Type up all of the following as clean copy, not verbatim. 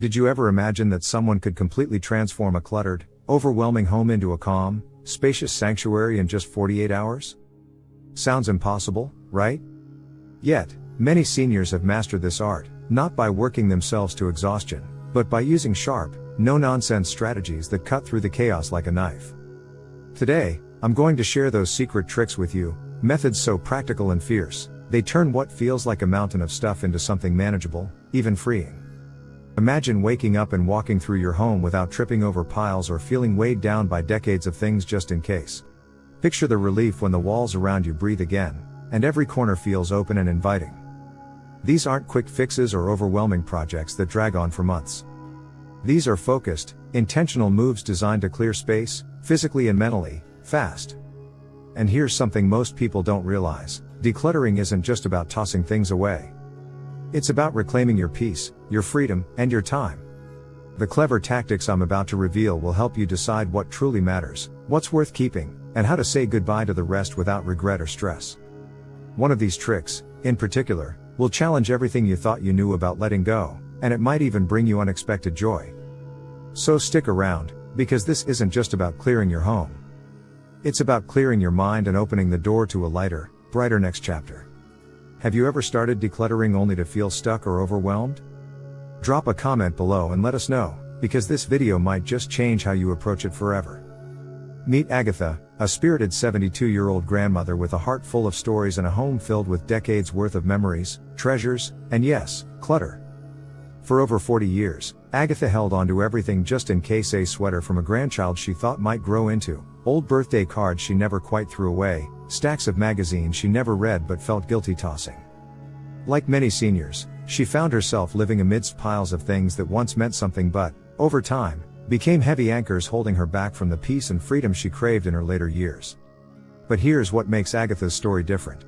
Did you ever imagine that someone could completely transform a cluttered, overwhelming home into a calm, spacious sanctuary in just 48 hours? Sounds impossible, right? Yet, many seniors have mastered this art, not by working themselves to exhaustion, but by using sharp, no-nonsense strategies that cut through the chaos like a knife. Today, I'm going to share those secret tricks with you, methods so practical and fierce, they turn what feels like a mountain of stuff into something manageable, even freeing. Imagine waking up and walking through your home without tripping over piles or feeling weighed down by decades of things just in case. Picture the relief when the walls around you breathe again, and every corner feels open and inviting. These aren't quick fixes or overwhelming projects that drag on for months. These are focused, intentional moves designed to clear space, physically and mentally, fast. And here's something most people don't realize: decluttering isn't just about tossing things away. It's about reclaiming your peace, your freedom, and your time. The clever tactics I'm about to reveal will help you decide what truly matters, what's worth keeping, and how to say goodbye to the rest without regret or stress. One of these tricks, in particular, will challenge everything you thought you knew about letting go, and it might even bring you unexpected joy. So stick around, because this isn't just about clearing your home. It's about clearing your mind and opening the door to a lighter, brighter next chapter. Have you ever started decluttering only to feel stuck or overwhelmed? Drop a comment below and let us know, because this video might just change how you approach it forever. Meet Agatha, a spirited 72-year-old grandmother with a heart full of stories and a home filled with decades worth of memories, treasures, and yes, clutter. For over 40 years, Agatha held onto everything just in case: a sweater from a grandchild she thought might grow into, old birthday cards she never quite threw away, stacks of magazines she never read but felt guilty tossing. Like many seniors, she found herself living amidst piles of things that once meant something but, over time, became heavy anchors holding her back from the peace and freedom she craved in her later years. But here's what makes Agatha's story different.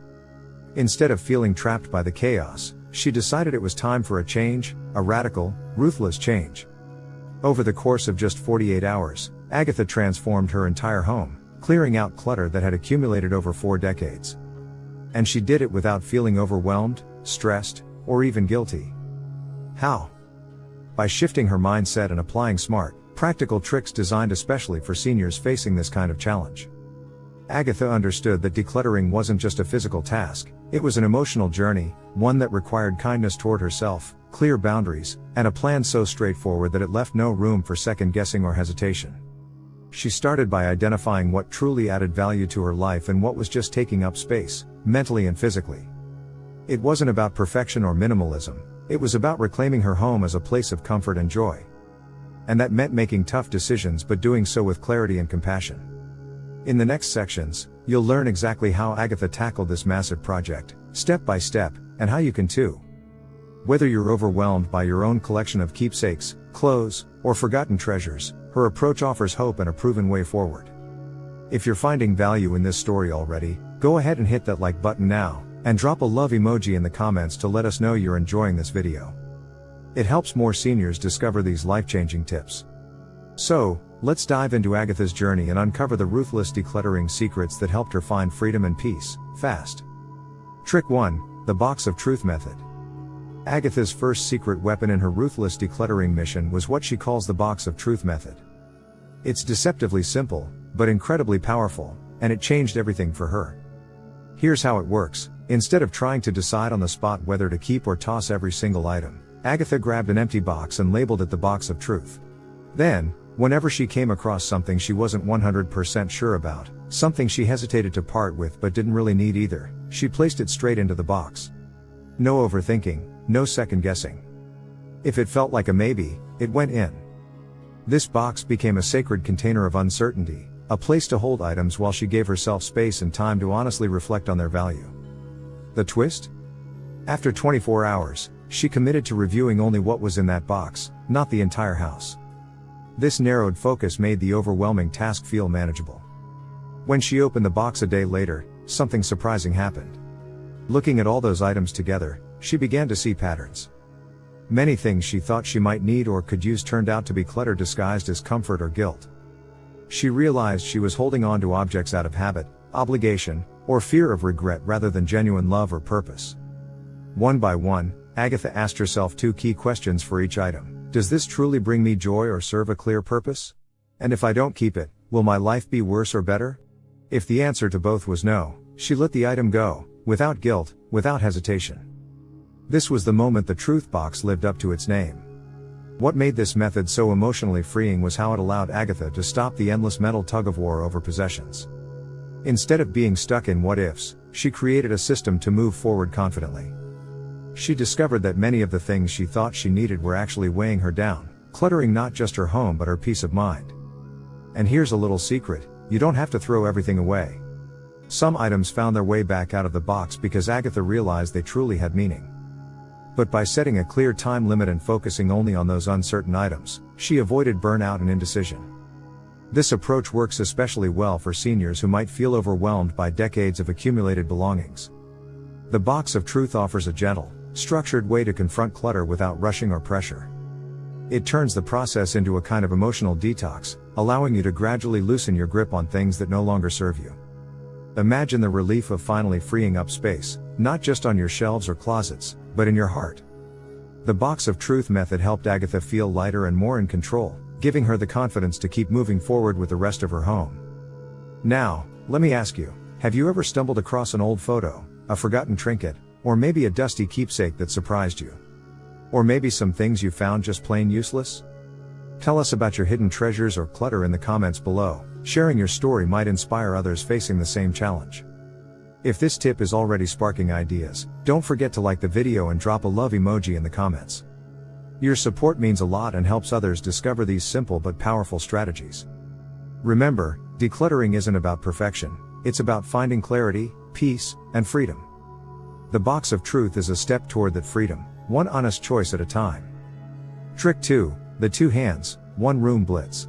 Instead of feeling trapped by the chaos, she decided it was time for a change, a radical, ruthless change. Over the course of just 48 hours, Agatha transformed her entire home, clearing out clutter that had accumulated over 4 decades. And she did it without feeling overwhelmed, stressed, or even guilty. How? By shifting her mindset and applying smart, practical tricks designed especially for seniors facing this kind of challenge. Agatha understood that decluttering wasn't just a physical task, it was an emotional journey, one that required kindness toward herself, clear boundaries, and a plan so straightforward that it left no room for second guessing or hesitation. She started by identifying what truly added value to her life and what was just taking up space, mentally and physically. It wasn't about perfection or minimalism, it was about reclaiming her home as a place of comfort and joy. And that meant making tough decisions but doing so with clarity and compassion. In the next sections, you'll learn exactly how Agatha tackled this massive project, step by step, and how you can too. Whether you're overwhelmed by your own collection of keepsakes, clothes, or forgotten treasures, her approach offers hope and a proven way forward. If you're finding value in this story already, go ahead and hit that like button now, and drop a love emoji in the comments to let us know you're enjoying this video. It helps more seniors discover these life-changing tips. So, let's dive into Agatha's journey and uncover the ruthless decluttering secrets that helped her find freedom and peace, fast. Trick 1, the Box of Truth Method. Agatha's first secret weapon in her ruthless decluttering mission was what she calls the Box of Truth Method. It's deceptively simple, but incredibly powerful, and it changed everything for her. Here's how it works. Instead of trying to decide on the spot whether to keep or toss every single item, Agatha grabbed an empty box and labeled it the Box of Truth. Then, whenever she came across something she wasn't 100% sure about, something she hesitated to part with but didn't really need either, she placed it straight into the box. No overthinking, no second guessing. If it felt like a maybe, it went in. This box became a sacred container of uncertainty, a place to hold items while she gave herself space and time to honestly reflect on their value. The twist? After 24 hours, she committed to reviewing only what was in that box, not the entire house. This narrowed focus made the overwhelming task feel manageable. When she opened the box a day later, something surprising happened. Looking at all those items together, she began to see patterns. Many things she thought she might need or could use turned out to be clutter disguised as comfort or guilt. She realized she was holding on to objects out of habit, obligation, or fear of regret rather than genuine love or purpose. One by one, Agatha asked herself 2 key questions for each item. Does this truly bring me joy or serve a clear purpose? And if I don't keep it, will my life be worse or better? If the answer to both was no, she let the item go, without guilt, without hesitation. This was the moment the truth box lived up to its name. What made this method so emotionally freeing was how it allowed Agatha to stop the endless mental tug-of-war over possessions. Instead of being stuck in what-ifs, she created a system to move forward confidently. She discovered that many of the things she thought she needed were actually weighing her down, cluttering not just her home but her peace of mind. And here's a little secret: you don't have to throw everything away. Some items found their way back out of the box because Agatha realized they truly had meaning. But by setting a clear time limit and focusing only on those uncertain items, she avoided burnout and indecision. This approach works especially well for seniors who might feel overwhelmed by decades of accumulated belongings. The Box of Truth offers a gentle, structured way to confront clutter without rushing or pressure. It turns the process into a kind of emotional detox, allowing you to gradually loosen your grip on things that no longer serve you. Imagine the relief of finally freeing up space, not just on your shelves or closets, but in your heart. The Box of Truth method helped Agatha feel lighter and more in control, giving her the confidence to keep moving forward with the rest of her home. Now, let me ask you, have you ever stumbled across an old photo, a forgotten trinket, or maybe a dusty keepsake that surprised you? Or maybe some things you found just plain useless? Tell us about your hidden treasures or clutter in the comments below. Sharing your story might inspire others facing the same challenge. If this tip is already sparking ideas, don't forget to like the video and drop a love emoji in the comments. Your support means a lot and helps others discover these simple but powerful strategies. Remember, decluttering isn't about perfection, it's about finding clarity, peace, and freedom. The Box of Truth is a step toward that freedom, one honest choice at a time. Trick 2, the 2 hands, 1 room blitz.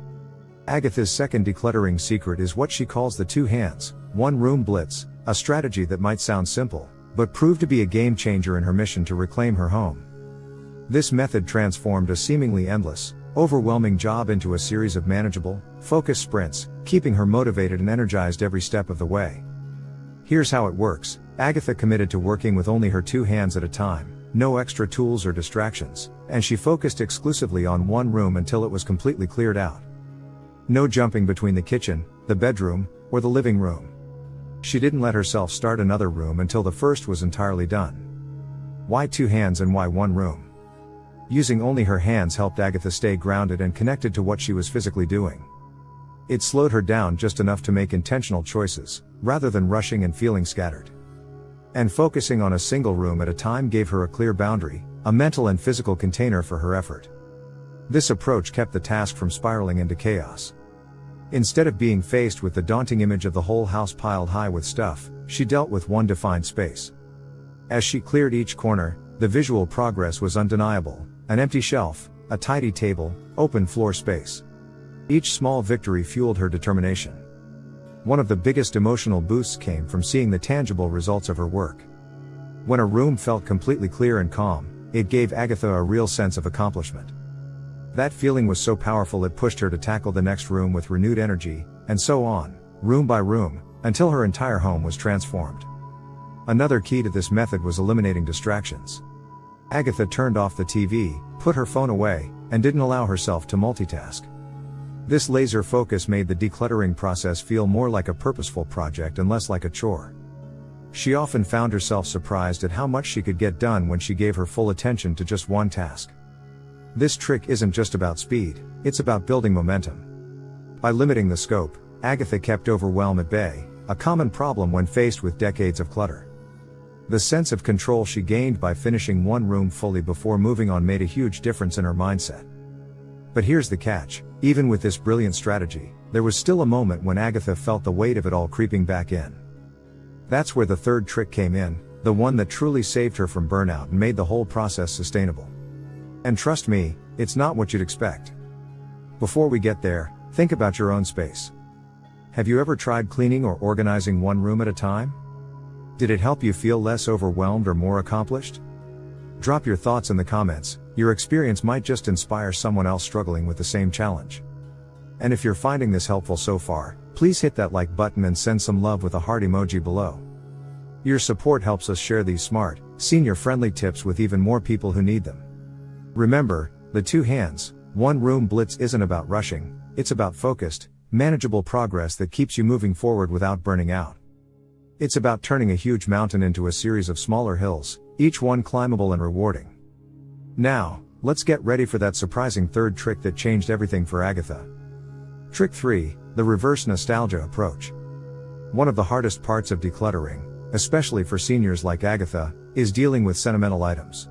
Agatha's second decluttering secret is what she calls the 2 hands, 1 room blitz, a strategy that might sound simple, but proved to be a game changer in her mission to reclaim her home. This method transformed a seemingly endless, overwhelming job into a series of manageable, focused sprints, keeping her motivated and energized every step of the way. Here's how it works. Agatha committed to working with only her 2 hands at a time, no extra tools or distractions, and she focused exclusively on 1 room until it was completely cleared out. No jumping between the kitchen, the bedroom, or the living room. She didn't let herself start another room until the first was entirely done. Why 2 hands and why 1 room? Using only her hands helped Agatha stay grounded and connected to what she was physically doing. It slowed her down just enough to make intentional choices, rather than rushing and feeling scattered. And focusing on a single room at a time gave her a clear boundary, a mental and physical container for her effort. This approach kept the task from spiraling into chaos. Instead of being faced with the daunting image of the whole house piled high with stuff, she dealt with one defined space. As she cleared each corner, the visual progress was undeniable: an empty shelf, a tidy table, open floor space. Each small victory fueled her determination. One of the biggest emotional boosts came from seeing the tangible results of her work. When a room felt completely clear and calm, it gave Agatha a real sense of accomplishment. That feeling was so powerful it pushed her to tackle the next room with renewed energy, and so on, room by room, until her entire home was transformed. Another key to this method was eliminating distractions. Agatha turned off the TV, put her phone away, and didn't allow herself to multitask. This laser focus made the decluttering process feel more like a purposeful project and less like a chore. She often found herself surprised at how much she could get done when she gave her full attention to just one task. This trick isn't just about speed, it's about building momentum. By limiting the scope, Agatha kept overwhelm at bay, a common problem when faced with decades of clutter. The sense of control she gained by finishing one room fully before moving on made a huge difference in her mindset. But here's the catch: even with this brilliant strategy, there was still a moment when Agatha felt the weight of it all creeping back in. That's where the third trick came in, the one that truly saved her from burnout and made the whole process sustainable. And trust me, it's not what you'd expect. Before we get there, think about your own space. Have you ever tried cleaning or organizing one room at a time? Did it help you feel less overwhelmed or more accomplished? Drop your thoughts in the comments. Your experience might just inspire someone else struggling with the same challenge. And if you're finding this helpful so far, please hit that like button and send some love with a heart emoji below. Your support helps us share these smart, senior-friendly tips with even more people who need them. Remember, The two hands, one room blitz isn't about rushing, it's about focused, manageable progress that keeps you moving forward without burning out. It's about turning a huge mountain into a series of smaller hills, each one climbable and rewarding. Now, let's get ready for that surprising third trick that changed everything for Agatha. Trick 3, the reverse nostalgia approach. One of the hardest parts of decluttering, especially for seniors like Agatha, is dealing with sentimental items.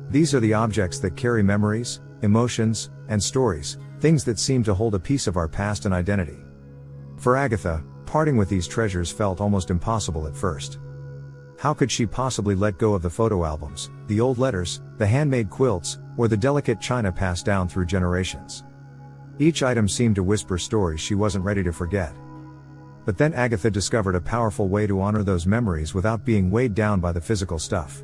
These are the objects that carry memories, emotions, and stories, things that seem to hold a piece of our past and identity. For Agatha, parting with these treasures felt almost impossible at first. How could she possibly let go of the photo albums, the old letters, the handmade quilts, or the delicate china passed down through generations? Each item seemed to whisper stories she wasn't ready to forget. But then Agatha discovered a powerful way to honor those memories without being weighed down by the physical stuff.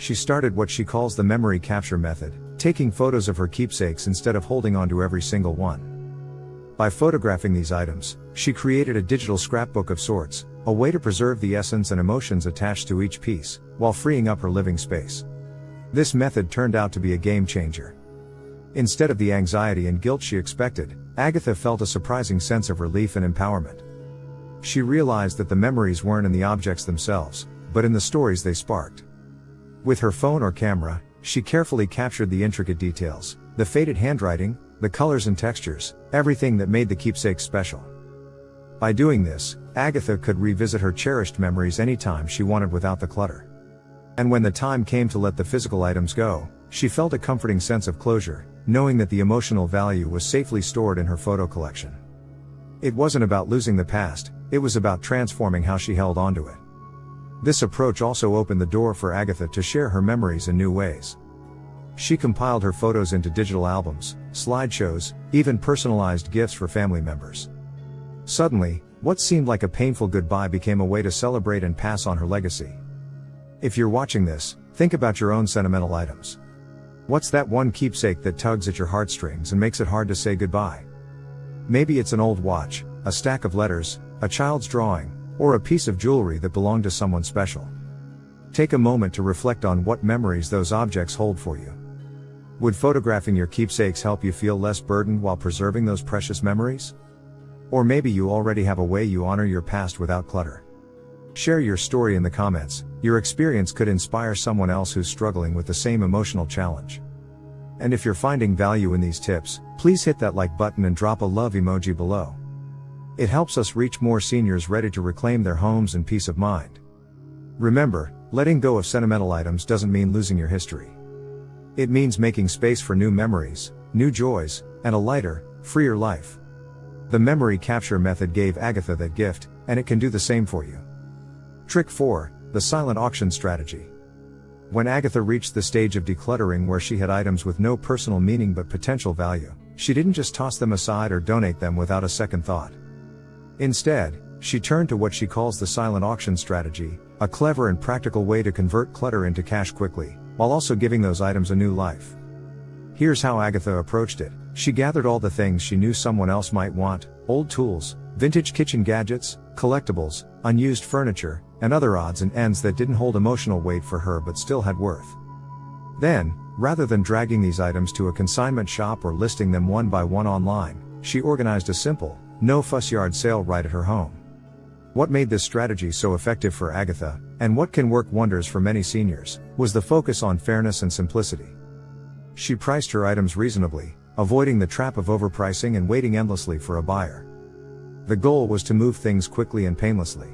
She started what she calls the memory capture method, taking photos of her keepsakes instead of holding on to every single one. By photographing these items, she created a digital scrapbook of sorts, a way to preserve the essence and emotions attached to each piece, while freeing up her living space. This method turned out to be a game changer. Instead of the anxiety and guilt she expected, Agatha felt a surprising sense of relief and empowerment. She realized that the memories weren't in the objects themselves, but in the stories they sparked. With her phone or camera, she carefully captured the intricate details, the faded handwriting, the colors and textures, everything that made the keepsake special. By doing this, Agatha could revisit her cherished memories anytime she wanted without the clutter. And when the time came to let the physical items go, she felt a comforting sense of closure, knowing that the emotional value was safely stored in her photo collection. It wasn't about losing the past, it was about transforming how she held onto it. This approach also opened the door for Agatha to share her memories in new ways. She compiled her photos into digital albums, slideshows, even personalized gifts for family members. Suddenly, what seemed like a painful goodbye became a way to celebrate and pass on her legacy. If you're watching this, think about your own sentimental items. What's that one keepsake that tugs at your heartstrings and makes it hard to say goodbye? Maybe it's an old watch, a stack of letters, a child's drawing, or a piece of jewelry that belonged to someone special. Take a moment to reflect on what memories those objects hold for you. Would photographing your keepsakes help you feel less burdened while preserving those precious memories? Or maybe you already have a way you honor your past without clutter. Share your story in the comments. Your experience could inspire someone else who's struggling with the same emotional challenge. And if you're finding value in these tips, please hit that like button and drop a love emoji below. It helps us reach more seniors ready to reclaim their homes and peace of mind. Remember, letting go of sentimental items doesn't mean losing your history. It means making space for new memories, new joys, and a lighter, freer life. The memory capture method gave Agatha that gift, and it can do the same for you. Trick 4, the silent auction strategy. When Agatha reached the stage of decluttering where she had items with no personal meaning but potential value, she didn't just toss them aside or donate them without a second thought. Instead, she turned to what she calls the silent auction strategy, a clever and practical way to convert clutter into cash quickly, while also giving those items a new life. Here's how Agatha approached it. She gathered all the things she knew someone else might want: old tools, vintage kitchen gadgets, collectibles, unused furniture, and other odds and ends that didn't hold emotional weight for her but still had worth. Then, rather than dragging these items to a consignment shop or listing them one by one online, she organized a simple, no-fuss yard sale right at her home. What made this strategy so effective for Agatha, and what can work wonders for many seniors, was the focus on fairness and simplicity. She priced her items reasonably, avoiding the trap of overpricing and waiting endlessly for a buyer. The goal was to move things quickly and painlessly.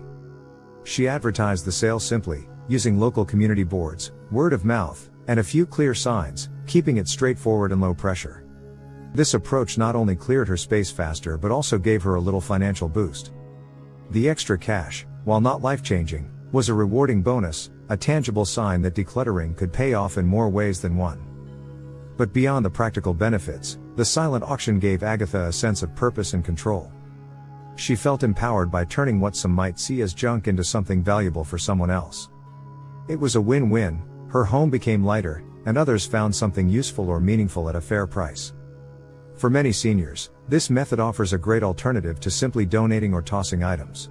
She advertised the sale simply, using local community boards, word of mouth, and a few clear signs, keeping it straightforward and low pressure. This approach not only cleared her space faster but also gave her a little financial boost. The extra cash, while not life-changing, was a rewarding bonus, a tangible sign that decluttering could pay off in more ways than one. But beyond the practical benefits, the silent auction gave Agatha a sense of purpose and control. She felt empowered by turning what some might see as junk into something valuable for someone else. It was a win-win. Her home became lighter, and others found something useful or meaningful at a fair price. For many seniors, this method offers a great alternative to simply donating or tossing items.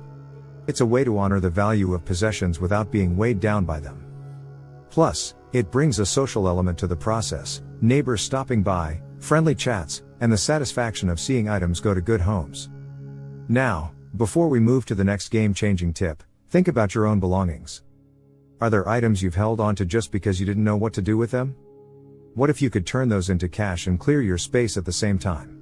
It's a way to honor the value of possessions without being weighed down by them. Plus, It brings a social element to the process, neighbors stopping by, friendly chats, and the satisfaction of seeing items go to good homes. Now, before we move to the next game-changing tip, think about your own belongings. Are there items you've held onto just because you didn't know what to do with them? What if you could turn those into cash and clear your space at the same time?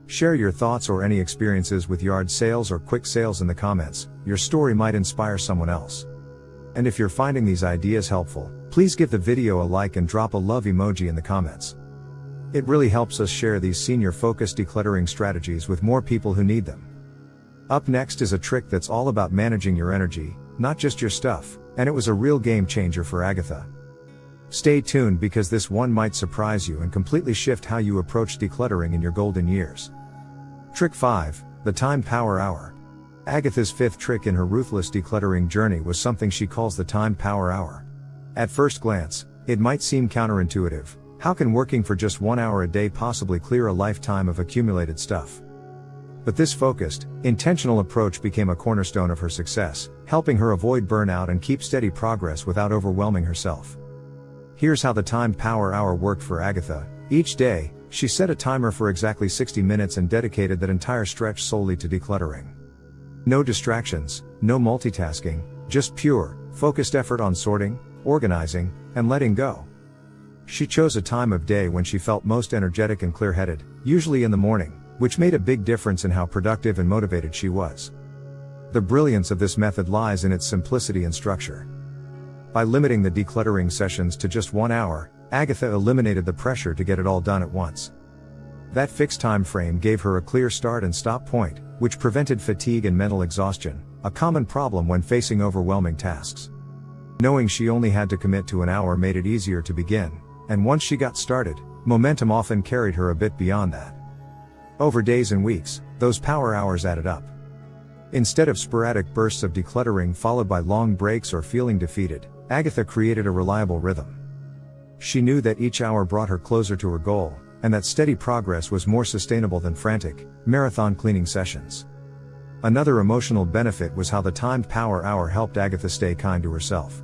Share your thoughts or any experiences with yard sales or quick sales in the comments. Your story might inspire someone else. And if you're finding these ideas helpful, please give the video a like and drop a love emoji in the comments. It really helps us share these senior-focused decluttering strategies with more people who need them. Up next is a trick that's all about managing your energy, not just your stuff, and it was a real game changer for Agatha. Stay tuned because this one might surprise you and completely shift how you approach decluttering in your golden years. Trick 5, the Time Power Hour. Agatha's fifth trick in her Ruthless Decluttering journey was something she calls the Time Power Hour. At first glance, it might seem counterintuitive. How can working for just 1 hour a day possibly clear a lifetime of accumulated stuff? But this focused, intentional approach became a cornerstone of her success, helping her avoid burnout and keep steady progress without overwhelming herself. Here's how the Time Power Hour worked for Agatha. Each day, she set a timer for exactly 60 minutes and dedicated that entire stretch solely to decluttering. No distractions, no multitasking, just pure, focused effort on sorting, organizing, and letting go. She chose a time of day when she felt most energetic and clear-headed, usually in the morning, which made a big difference in how productive and motivated she was. The brilliance of this method lies in its simplicity and structure. By limiting the decluttering sessions to just 1 hour, Agatha eliminated the pressure to get it all done at once. That fixed time frame gave her a clear start and stop point, which prevented fatigue and mental exhaustion, a common problem when facing overwhelming tasks. Knowing she only had to commit to an hour made it easier to begin, and once she got started, momentum often carried her a bit beyond that. Over days and weeks, those power hours added up. Instead of sporadic bursts of decluttering followed by long breaks or feeling defeated, Agatha created a reliable rhythm. She knew that each hour brought her closer to her goal, and that steady progress was more sustainable than frantic, marathon cleaning sessions. Another emotional benefit was how the timed power hour helped Agatha stay kind to herself.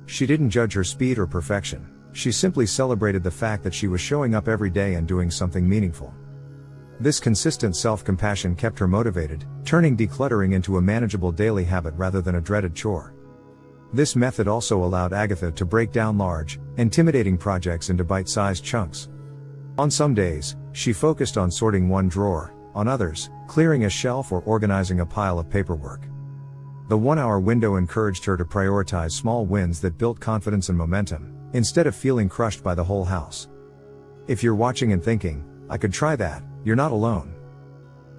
She didn't judge her speed or perfection, she simply celebrated the fact that she was showing up every day and doing something meaningful. This consistent self-compassion kept her motivated, turning decluttering into a manageable daily habit rather than a dreaded chore. This method also allowed Agatha to break down large, intimidating projects into bite-sized chunks. On some days, she focused on sorting one drawer, on others, clearing a shelf or organizing a pile of paperwork. The 1 hour window encouraged her to prioritize small wins that built confidence and momentum, instead of feeling crushed by the whole house. If you're watching and thinking, I could try that, you're not alone.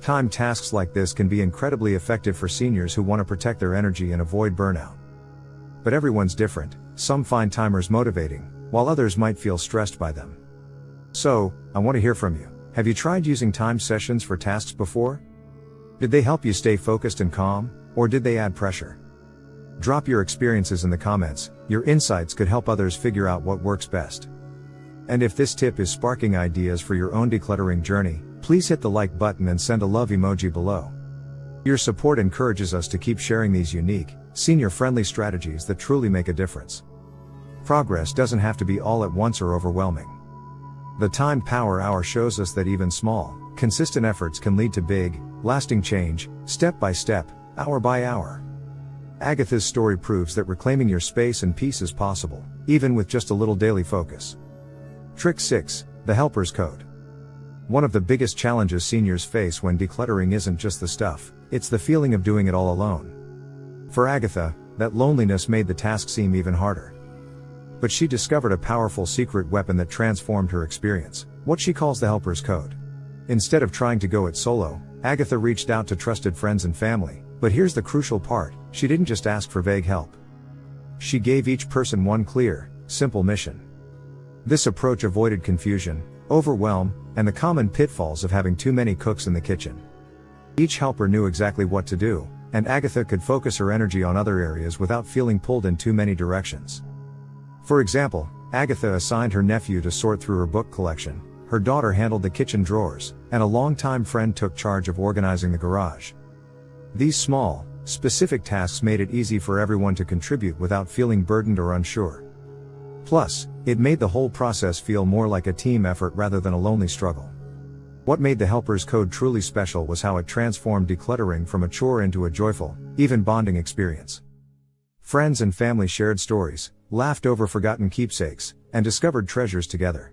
Timed tasks like this can be incredibly effective for seniors who want to protect their energy and avoid burnout. But everyone's different, some find timers motivating, while others might feel stressed by them. So, I want to hear from you. Have you tried using timed sessions for tasks before? Did they help you stay focused and calm, or did they add pressure? Drop your experiences in the comments, your insights could help others figure out what works best. And if this tip is sparking ideas for your own decluttering journey, please hit the like button and send a love emoji below. Your support encourages us to keep sharing these unique, senior-friendly strategies that truly make a difference. Progress doesn't have to be all at once or overwhelming. The Time Power Hour shows us that even small, consistent efforts can lead to big, lasting change, step by step, hour by hour. Agatha's story proves that reclaiming your space and peace is possible, even with just a little daily focus. Trick 6, the Helper's Code. One of the biggest challenges seniors face when decluttering isn't just the stuff, it's the feeling of doing it all alone. For Agatha, that loneliness made the task seem even harder. But she discovered a powerful secret weapon that transformed her experience, what she calls the Helper's Code. Instead of trying to go it solo, Agatha reached out to trusted friends and family, but here's the crucial part, she didn't just ask for vague help. She gave each person one clear, simple mission. This approach avoided confusion, overwhelm, and the common pitfalls of having too many cooks in the kitchen. Each helper knew exactly what to do, and Agatha could focus her energy on other areas without feeling pulled in too many directions. For example, Agatha assigned her nephew to sort through her book collection, her daughter handled the kitchen drawers, and a longtime friend took charge of organizing the garage. These small, specific tasks made it easy for everyone to contribute without feeling burdened or unsure. Plus, it made the whole process feel more like a team effort rather than a lonely struggle. What made the Helper's Code truly special was how it transformed decluttering from a chore into a joyful, even bonding experience. Friends and family shared stories, laughed over forgotten keepsakes, and discovered treasures together.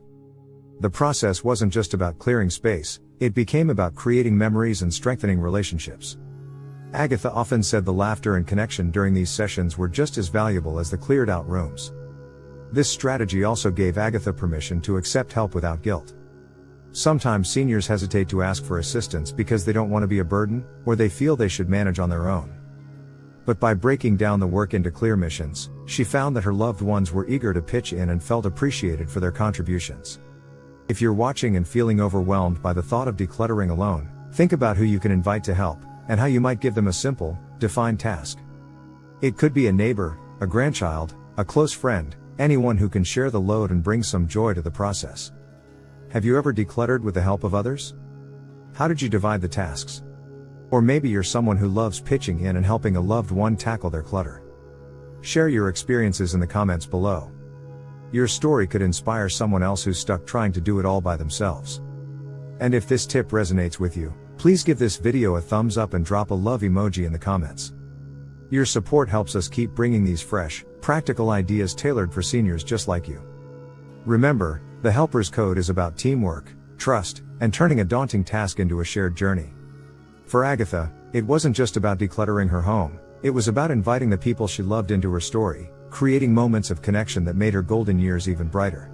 The process wasn't just about clearing space, it became about creating memories and strengthening relationships. Agatha often said the laughter and connection during these sessions were just as valuable as the cleared out rooms. This strategy also gave Agatha permission to accept help without guilt. Sometimes seniors hesitate to ask for assistance because they don't want to be a burden, or they feel they should manage on their own. But by breaking down the work into clear missions, she found that her loved ones were eager to pitch in and felt appreciated for their contributions. If you're watching and feeling overwhelmed by the thought of decluttering alone, think about who you can invite to help, and how you might give them a simple, defined task. It could be a neighbor, a grandchild, a close friend, anyone who can share the load and bring some joy to the process. Have you ever decluttered with the help of others? How did you divide the tasks? Or maybe you're someone who loves pitching in and helping a loved one tackle their clutter. Share your experiences in the comments below. Your story could inspire someone else who's stuck trying to do it all by themselves. And if this tip resonates with you, please give this video a thumbs up and drop a love emoji in the comments. Your support helps us keep bringing these fresh, practical ideas tailored for seniors just like you. Remember, the Helper's Code is about teamwork, trust, and turning a daunting task into a shared journey. For Agatha, it wasn't just about decluttering her home, it was about inviting the people she loved into her story, creating moments of connection that made her golden years even brighter.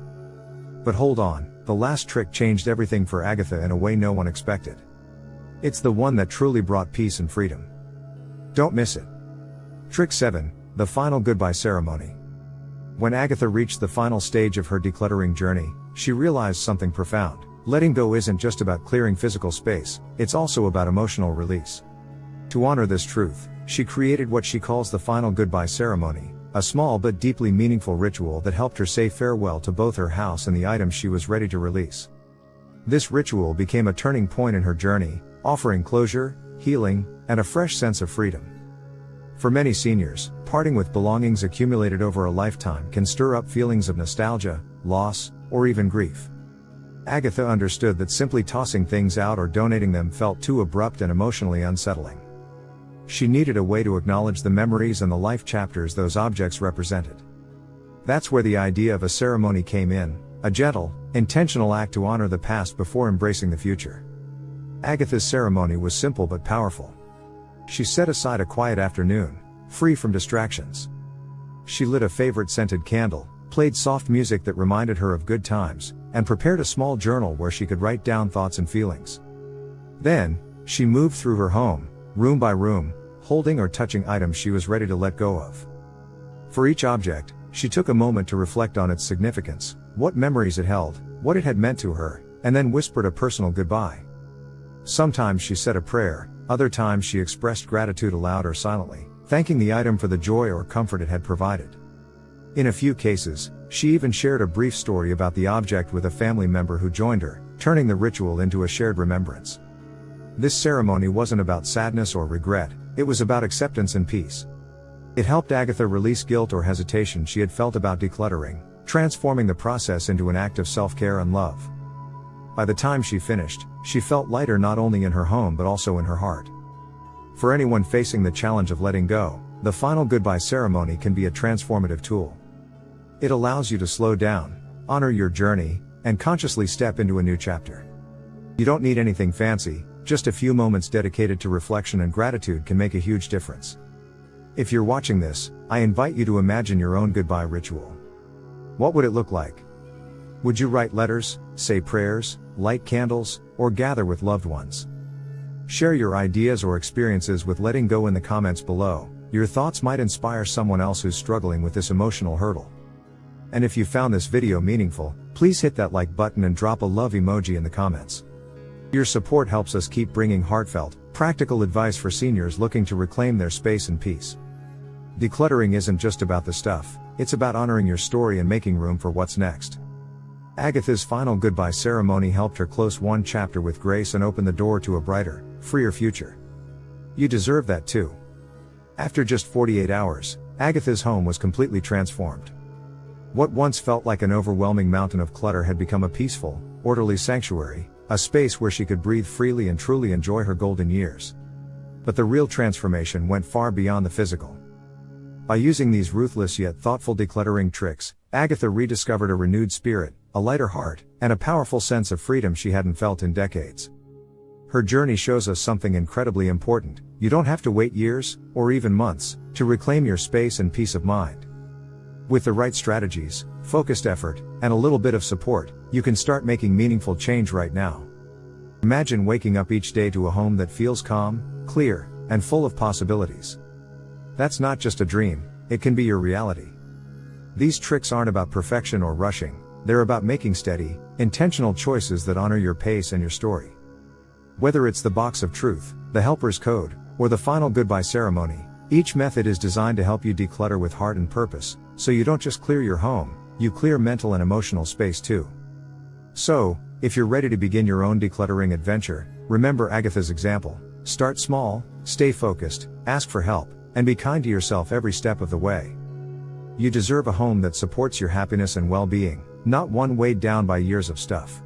But hold on, the last trick changed everything for Agatha in a way no one expected. It's the one that truly brought peace and freedom. Don't miss it. Trick 7, the final goodbye ceremony. When Agatha reached the final stage of her decluttering journey, she realized something profound. Letting go isn't just about clearing physical space, it's also about emotional release. To honor this truth, she created what she calls the final goodbye ceremony, a small but deeply meaningful ritual that helped her say farewell to both her house and the items she was ready to release. This ritual became a turning point in her journey, offering closure, healing, and a fresh sense of freedom. For many seniors, parting with belongings accumulated over a lifetime can stir up feelings of nostalgia, loss, or even grief. Agatha understood that simply tossing things out or donating them felt too abrupt and emotionally unsettling. She needed a way to acknowledge the memories and the life chapters those objects represented. That's where the idea of a ceremony came in, a gentle, intentional act to honor the past before embracing the future. Agatha's ceremony was simple but powerful. She set aside a quiet afternoon, free from distractions. She lit a favorite scented candle, played soft music that reminded her of good times, and prepared a small journal where she could write down thoughts and feelings. Then, she moved through her home, room by room, holding or touching items she was ready to let go of. For each object, she took a moment to reflect on its significance, what memories it held, what it had meant to her, and then whispered a personal goodbye. Sometimes she said a prayer, other times she expressed gratitude aloud or silently, thanking the item for the joy or comfort it had provided. In a few cases, she even shared a brief story about the object with a family member who joined her, turning the ritual into a shared remembrance. This ceremony wasn't about sadness or regret, it was about acceptance and peace. It helped Agatha release guilt or hesitation she had felt about decluttering, transforming the process into an act of self-care and love. By the time she finished, she felt lighter not only in her home but also in her heart. For anyone facing the challenge of letting go, the final goodbye ceremony can be a transformative tool. It allows you to slow down, honor your journey, and consciously step into a new chapter. You don't need anything fancy, just a few moments dedicated to reflection and gratitude can make a huge difference. If you're watching this, I invite you to imagine your own goodbye ritual. What would it look like? Would you write letters, say prayers, light candles, or gather with loved ones? Share your ideas or experiences with letting go in the comments below. Your thoughts might inspire someone else who's struggling with this emotional hurdle. And if you found this video meaningful, please hit that like button and drop a love emoji in the comments. Your support helps us keep bringing heartfelt, practical advice for seniors looking to reclaim their space and peace. Decluttering isn't just about the stuff, it's about honoring your story and making room for what's next. Agatha's final goodbye ceremony helped her close one chapter with grace and open the door to a brighter, freer future. You deserve that too. After just 48 hours, Agatha's home was completely transformed. What once felt like an overwhelming mountain of clutter had become a peaceful, orderly sanctuary, a space where she could breathe freely and truly enjoy her golden years. But the real transformation went far beyond the physical. By using these ruthless yet thoughtful decluttering tricks, Agatha rediscovered a renewed spirit, a lighter heart, and a powerful sense of freedom she hadn't felt in decades. Her journey shows us something incredibly important: you don't have to wait years, or even months, to reclaim your space and peace of mind. With the right strategies, focused effort, and a little bit of support, you can start making meaningful change right now. Imagine waking up each day to a home that feels calm, clear, and full of possibilities. That's not just a dream, it can be your reality. These tricks aren't about perfection or rushing, they're about making steady, intentional choices that honor your pace and your story. Whether it's the box of truth, the helper's code, or the final goodbye ceremony, each method is designed to help you declutter with heart and purpose, so you don't just clear your home, you clear mental and emotional space too. So, if you're ready to begin your own decluttering adventure, remember Agatha's example: start small, stay focused, ask for help, and be kind to yourself every step of the way. You deserve a home that supports your happiness and well-being, not one weighed down by years of stuff.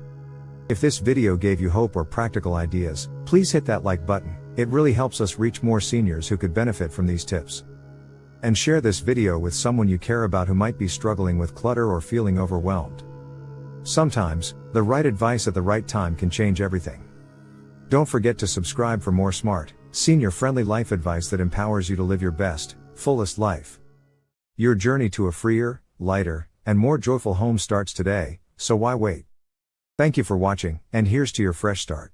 If this video gave you hope or practical ideas, please hit that like button. It really helps us reach more seniors who could benefit from these tips. And share this video with someone you care about who might be struggling with clutter or feeling overwhelmed. Sometimes, the right advice at the right time can change everything. Don't forget to subscribe for more smart, senior-friendly life advice that empowers you to live your best, fullest life. Your journey to a freer, lighter, and more joyful home starts today, so why wait? Thank you for watching, and here's to your fresh start.